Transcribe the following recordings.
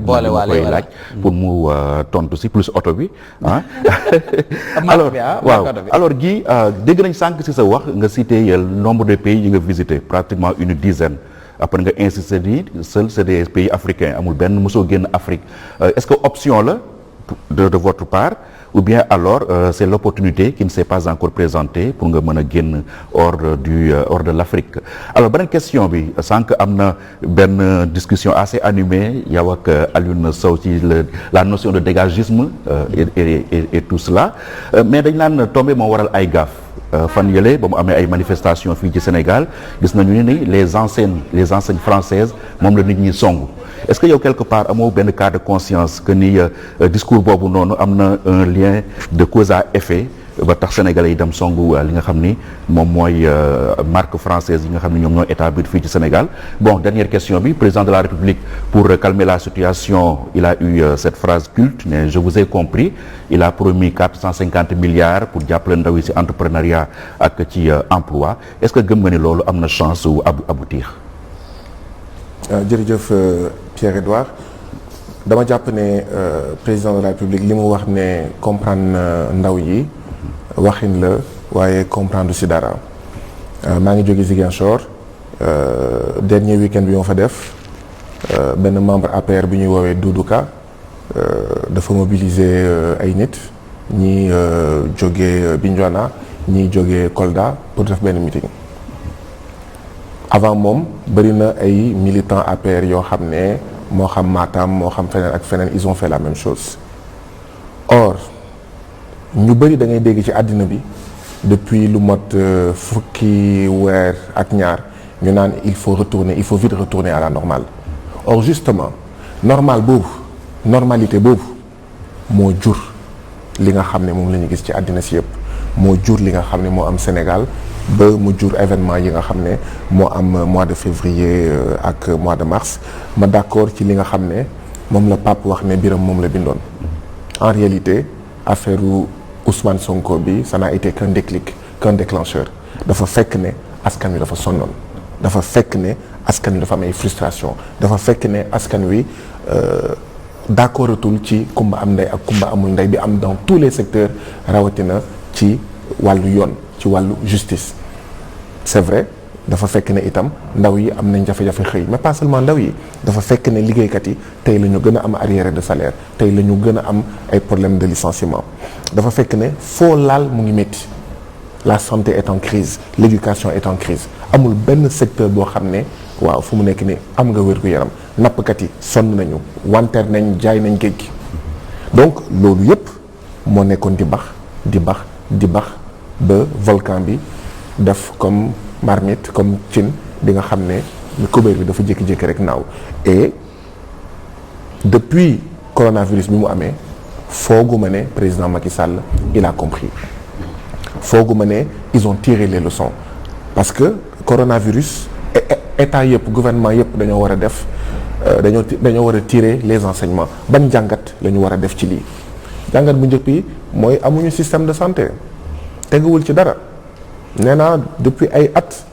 man li ma koy laaj pour mu tontu si plus oto bi ah alors waaw alors Guy dégg nañ sànq si sa wax nga cité nombre de pays yi nga visité pratiquement une dizaine après nga insister ni seul c'est des pays africains amul benn mosoo génn Afrique est-ce que option la de votre part ou bien alors c'est l'opportunité qui ne s'est pas encore présentée pour nga mën a génn hors de l'Afrique alors beneen question bi sànq am na benn discussion assez animée yow ak Alioune Sow ci la notion de dégagisme et tout cela mais dañ naan tombé moo waral ay gaaf fan yële ba mu amee ay manifestations fii ci Sénégal gis nañu ni les enseignes françaises moom la nit ñi songu est-ce que yow quelque part amoo benn cas de conscience que ni discours boobu noonu am na un lien de cause à effet ba tax sénégalais yi dem songu li nga xam ni moom mooy marque française yi nga xam ni ñoom ñoo établir fii ci Sénégal bon dernière question bi président de la République pour calmer la situation il a eu cette phrase culte mais je vous ai compris il a promis 450 milliards pour jàppale ndaw yi ci entrepreneuriat ak ci emploi est-ce que gëm nga ni loolu am na chance wu aboutir jërëjëf Pierre-Edouard dama jàpp ne président de la République li mu wax ne comprendre ndaw yi waxin la waaye comprendre ci dara maa ngi jóge Ziguinchor dernier week-end bi moo fa def benn membre APR bi ñuy woowee Doudou Ka dafa mobiliser ay nit ñi jóge Bignona ñi jóge Kolda pour def benn meeting avant moom bëri na ay militants APR yoo xam ne moo xam Matam moo xam feneen ak feneen ils ont fait la même chose or ñu bëri da ngay dégg ci àddina bi depuis lu mot fukki weer ak ñaar ñu naan il faut vite retourner à la normale or justement normalité boobu moo jur li nga xam ne moom la ñu gis ci àddina si yëpp moo jur li nga xam ne moo am Sénégal ba mu jur événement yi nga xam ne moo am mois de février ak mois de mars ma d'accord ci li nga xam ne moom la Pape wax ne Biram moom la bindoon en réalité affaire Ousmane Sonko bi ça n'a été qu'un déclic qu'un déclencheur dafa fekk ne askan wi dafa sonnoon dafa fekk ne askan wi dafa am ay frustration dafa fekk ne askan wi d'accordatul ci kumba am ndey ak kumba amul ndey bi am dans tous les secteurs rawatina ci wàllu yoon ci wàllu justice c'est vrai dafa fekk ne itam ndaw yi am nañ jafe-jafe xëy mais pas seulement ndaw yi dafa fekk ne liggéeykat yi tey la ñu gën a am arriéré de salaire tey la ñu gën a am ay problèmes de licenciement dafa fekk ne foo laal mu ngi métti la santé est en crise l'éducation est en crise amul benn secteur boo xam ne waaw fu mu nekk ni am nga wér-gu-yaram nappkat yi sonn nañu wanteer nañ jaay nañ géej gi donc loolu yépp moo nekkoon di bax ba volcan bi def comme marmite comme cin bi nga xam ne kubéer bi dafa jékki-jékki rek naaw et depuis coronavirus bi mu amee fooguma ne président Macky Sall il a compris fooguma ne ils ont tiré les leçons parce que coronavirus état yëpp gouvernement yëpp dañoo war a def dañoo war a tirer les enseignements ban jàngat la ñu war a def ci lii jàngat bu njëkk yi mooy amuñu système de santé teguwul ci dara nee naa depuis ay at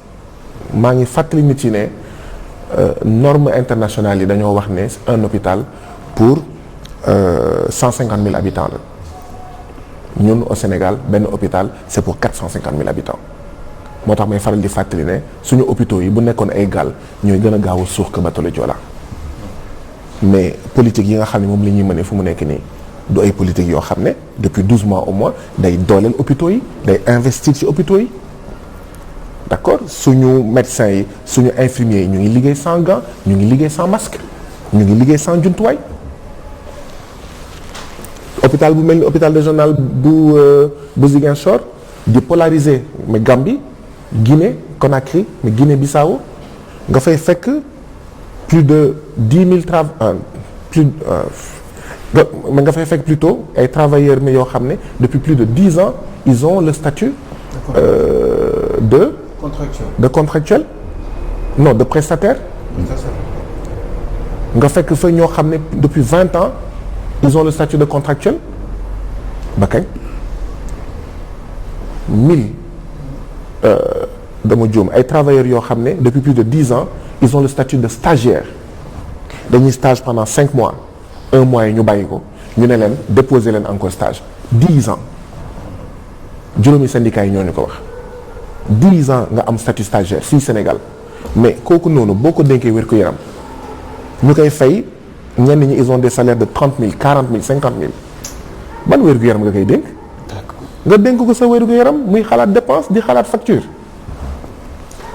maa ngi fàttali nit yi ne normes internationales yi dañoo wax ne un hôpital pour 150 000 habitants la ñun au Sénégal benn hôpital c'est pour 450 000 habitants moo tax may faral di fàttali ne suñu hôpitaux yi bu nekkoon ay gaal ñooy gën a gaaw a suux que bateau le Joola mais politique yi nga xam ne moom la ñuy mëne fu mu nekk nii du ay politique yoo xam ne depuis 12 mois au moins day dooleel hôpitaux yi day investir ci hôpitaux yi d'accord suñu médecins yi suñu infirmiers yi ñu ngi liggéey sans gants ñu ngi liggéey sans masque ñu ngi liggéey sans jumtuwaay hôpital bu mel ni hôpital régional bu Ziguinchor di polariser mais Gambie Guinée Conakry mais Guinée-Bissau nga fay fekk plus de 10 000 mais nga fay fekk plutôt ay travailleurs mais yoo xam ne depuis plus de 10 ans ils ont le statut de contractuel non de prestataire nga fekk fa ñoo xam ne depuis 20 ans ils ont le statut de contractuel ba kañ 1000 dama juum ay travailleurs yoo xam ne depuis plus de 10 ans ils ont le statut de stagiaire dañuy stage pendant 5 mois 1 mois yi ñu bàyyi ko ñu ne leen déposer leen encore stage 10 ans juróomi syndicat yi ñoo ñu ko wax 10 ans nga am statut stagiaire fii Sénégal mais kooku noonu boo ko dénkee wér-gu-yaram ñu koy fay ñenn ñi ils ont des salaires de 30 000 40 000 50 000 ban wér-gu-yaram nga koy dénk. nga dénk ko sa wér-gu-yaram muy xalaat dépense di xalaat facture.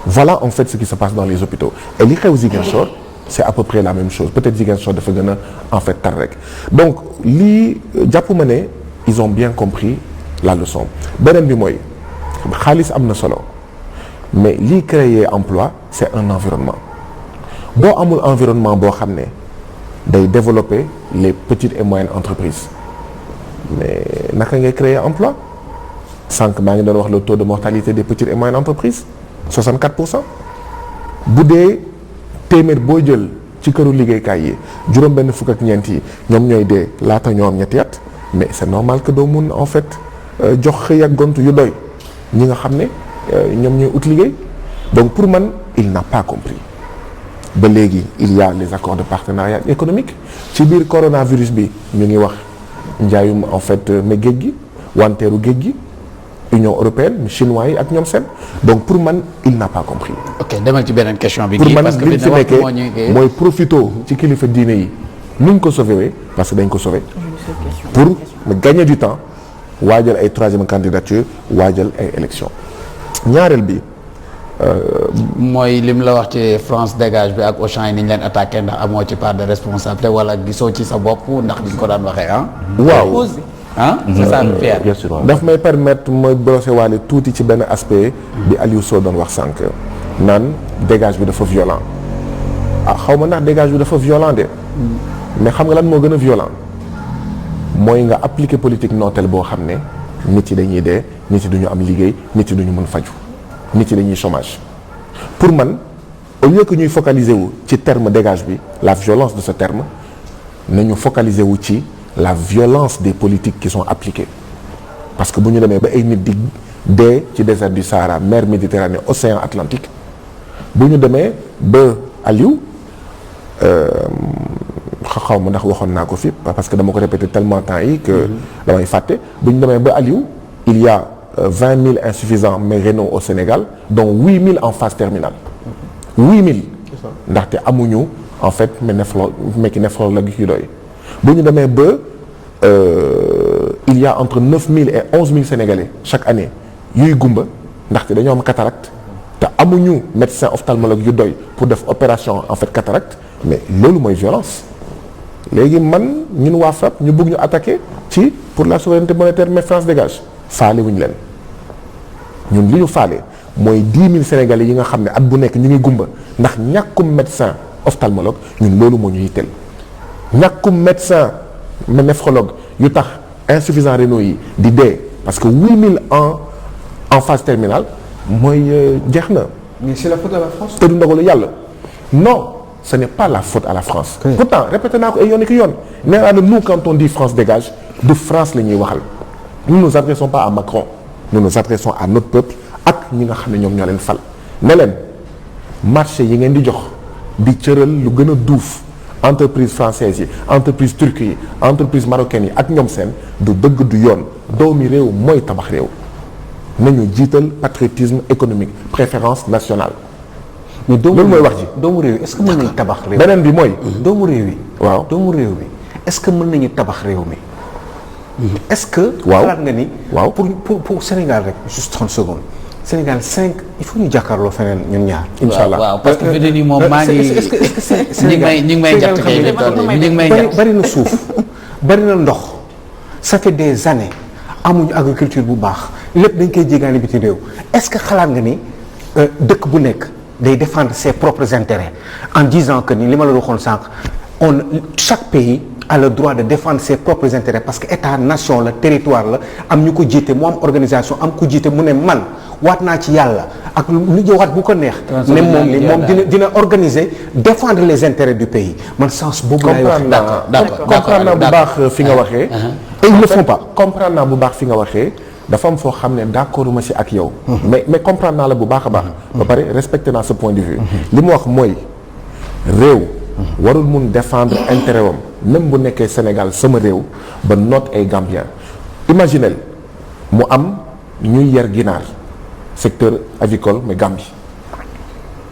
Voilà en fait ce qui se passe dans les hôpitaux et li xew Ziguinchor c'est à peu près la même chose peut-être Ziguinchor dafa gën a en fait tar rek donc lii jàpp ma ne ils ont bien compris la leçon beneen bi mooy xaalis am na solo mais lii créer emploi c'est un environnement boo amul environnement boo xam ne day développer les petites et moyennes entreprises mais naka ngay créer emploi sànq maa ngi doon wax le taux de mortalité des petites et moyennes entreprises 64% bu dee téeméer boo jël ci këru liggéeykaay yi juróom-benn fukk ak ñeent yi ñoom ñooy dee laata ñoo am ñetti at mais c'est normal que doo mun en fait jox xëy ak gontu yu doy ñi nga xam ne ñoom ñooy ut liggéey donc pour man il n'a pas compris ba léegi il y a les accords de partenariat économique ci biir coronavirus bi ñu ngi wax njaayum en fait mais géej gi wanteeru géej gi Union européenne chinois yi ak ñoom seen donc pour man il n'a pas compris. ok demal ci beneen question bi. pour man parce que li fi nekkee mooy profito ci kilifa diine yi nuñ ko sauvé parce que dañ ko sauvé. pour gagner du temps waajal ay troisième candidature waajal ay élections ñaareel bi. mooy lim la wax ci France dégage bi ak Auchan yi ni ñu leen attaqué ndax amoo ci part de responsabilité wala gisoo ci sa bopp ndax diñ ko daan waxee ah. waaw. c'est ça le faire. bien sûr daf may permettre ma brosser waale tuuti ci benn aspect bi Aliou Sow doon wax sànq naan dégage bi dafa violent xaw ma ndax dégage bi dafa violent de mais xam nga lan moo gën a violent mooy nga appliquer politique nooteel boo xam ne nit yi dañuy dee nit yi duñu am liggéey nit yi duñu mën faju nit yi dañuy chômage pour man au lieu que ñuy focaliser wu ci terme dégage bi la violence de ce terme nañu focaliser wu ci la violence des politiques qui sont appliquées parce que bu ñu demee ba ay nit di dee ci désert du Sahara mer Méditerranée océan Atlantique bu ñu demee ba Aliou xaw ma ndax waxoon naa ko fi parce que dama ko répété tellement temps yi que damay fàtte bu ñu demee ba Aliou il y a 20 000 insuffisants mais rénaux au Sénégal dont 8 000 en phase terminale 8 000 ndaxte amuñu en fait mekki néphrologue yu doy bu ñu demee ba il y a entre 9 000 et 11 000 Sénégalais chaque année yuy gumba ndaxte dañoo am cataracte te amuñu médecin ophtalmologue yu doy pour def opération en fait cataracte mais loolu mooy violence léegi man ñun waa FRAPP ñu bëgg ñu attaquer ci pour la souveraineté monétaire mais France dégage faale wuñu leen ñun li ñu faale mooy 10 000 Sénégalais yi nga xam ne at bu nekk ñu ngi gumba ndax ñàkkum médecin ophtalmologue ñun loolu moo ñu yitteel ñàkkum médecin néphrologue yu tax insuffisant rénaux yi di dee parce que 8000 en phase terminale mooy jeex na. mais c'est la faute à la France. te du ndogalu yàlla non ce n'est pas la faute à la France. Okay. Pourtant répété naa ko ay yoon ki yoon nee naa ne nous quand on dit France dégage du France la ñuy waxal nous ne nous adressons pas à Macron nous nous adressons à notre peuple ak ñi nga xam ne ñoom ñoo leen fal ne leen marché yi ngeen di jox di cëral lu gën a duuf. entreprise française yi entreprise turque yi entreprise marocaine yi ak ñoom seen du dëgg du yoon doomi réew mooy tabax réew nañu jiital patriotisme économique préférence nationale. mais loolu mooy wax ji. doomu réew yi est-ce que mën nañu tabax réew. beneen bi mooy. doomu réew yi. waaw doomu réew mi est-ce que mën nañu tabax réew mi. est-ce que. waaw xalaat nga ni. waaw pour Sénégal rek juste 30 secondes. Sénégal 5 il faut ñu jàkkaarloo feneen ñun ñaar. incha allah waaw parce que fi mu ne nii moom maa ngi. est-ce que Sénégal ñu ngi may njatt kay ñu ngi may njatt bari na suuf bari na ndox ça fait des années amuñu agriculture bu baax lépp dañ koy jéegaani biti réew est-ce que xalaat nga ni dëkk bu nekk day défendre ses propres intérêts en disant que ni li ma la waxoon sànq chaque pays a le droit de défendre ses propres intérêts parce que état nation la territoire la am ñu ko jiite mu am organisation am ku jiite mu ne man waat naa ci yàlla ak lu ñu waat bu ko neex. ne moom dina organiser défendre les intérêts du pays man sens boobu laay wax. d'accord comprendre naa bu baax fi nga waxee. et ils ne le font pas comprendre naa bu baax fi nga waxee dafa am foo xam ne d'accord ma si ak yow. mais comprendre naa la bu baax a baax. ba pare respecté naa ce point de vue. li mu wax mooy réew. warul mun défendre intérêt wam même bu nekkee Sénégal sama réew ba noot ay Gambiens imaginez mu am ñuy yar ginaar secteur avicole mais Gambie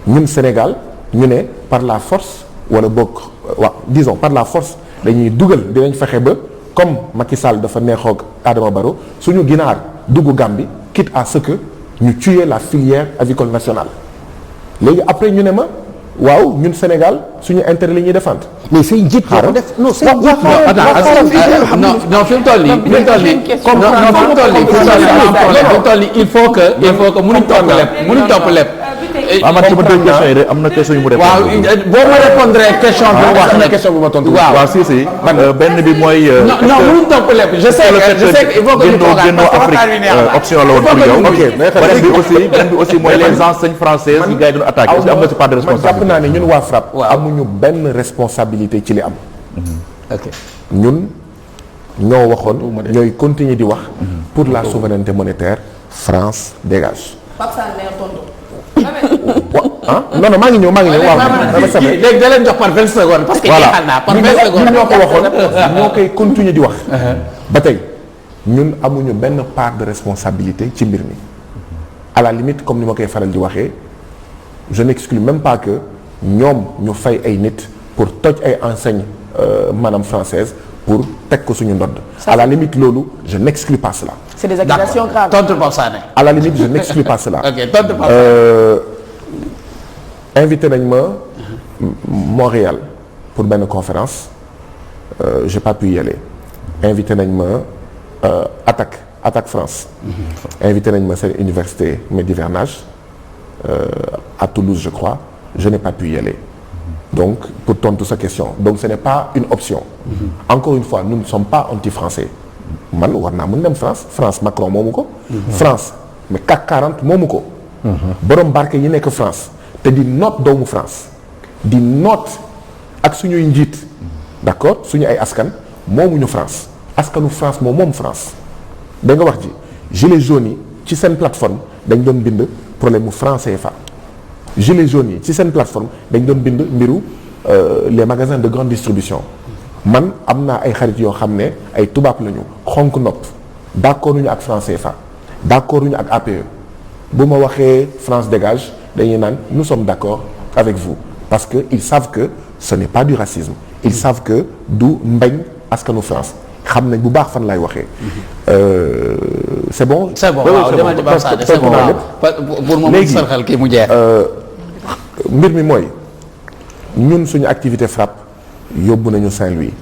ñun Sénégal ñu ne par la force wala boog waaw disons par la force dañuy dugal dinañ fexe ba comme Macky Sall dafa neexoog Adama Barrow suñu ginaar dugg Gambie quitte à ce que ñu tuer la filière avicole nationale léegi après ñu ne ma waaw ñun Sénégal suñu intérêt la ñuy défendre. mais say njiit yoo ko def non say njiit non fi mu toll nii fi mu toll nii il faut que mënuñ topp lépp man ci ma dégg question yi rek am na question yu mu répondre. waaw boo ma répondre question bi wax na question bu ma tontu. waaw si benn bi mooy. non mënuñ topp lépp je sais que il faut que ñu toogaat parce que waxtaan wi neex na option la woon pour yow. beneen bi aussi mooy les enseignes françaises yi gars yi doon attaqué est-ce que am na ci part de responsabilité. man jàpp naa ne ñun waa FRAPP. amuñu benn responsabilité ci li am. ok ñun ñoo waxoon ñooy continuer di wax. pour la souveraineté monétaire France dégage. Pape Sall nee tontu. non maa ngi ñëw waaw léegi da leen jox par 20 secondes parce que jeexal naa par 20 secondes ñun ñoo ko waxoon ñoo koy continuer di wax ba tey ñun amuñu benn part de responsabilité ci mbir mi à la limite comme ni ma koy faral di waxee je n'exclus même pas que ñoom ñu fay ay nit pour toj ay enseignes maanaam françaises pour teg ko suñu ndodd à la limite loolu je n'exclus pas cela. C'est des accusations graves. tontu Pape Sané. à la limite je n'exclus pas cela. ok tontu Pape invité nañ ma Montréal pour benn conférence j'ai pas pu y aller invité nañ ma attaque France. invité nañ ma seen université mais d'hivernage à Toulouse je crois je n'ai pas pu y aller. donc pour tontu sa question donc ce n'est pas une option. encore une fois nous ne sommes pas anti-français. man war naa mën dem France Macron moomu ko. France mais CAC 40 moomu ko. borom barke yi nekk France te di noot doomu France di noot ak suñuy njiit d'accord suñu ay askan moomuñu France askanu France moom France. da nga wax ji gilets jaunes yi ci seen plateforme dañ doon bind problème mu franc CFA gilets jaunes yi ci seen plateforme dañ doon bind mbiru les magasins de grande distribution. man am naa ay xarit yoo xam ne ay tubaab lañu xonk nopp d'accord ñu ak franc CFA d'accord ñu ak APE bu ma waxee France dégage dañuy naan nous sommes d'accord avec vous parce que ils savent que ce n'est pas du racisme ils savent que du mbañ askanu France xam nañ bu baax fan lay waxee. c'est bon. c'est bon waaw demal ci Pape Sané c'est bon pour moom léegi sarxal kii mu jeex. mbir mi mooy ñun suñu activité FRAPP yóbbu nañu Saint-Louis.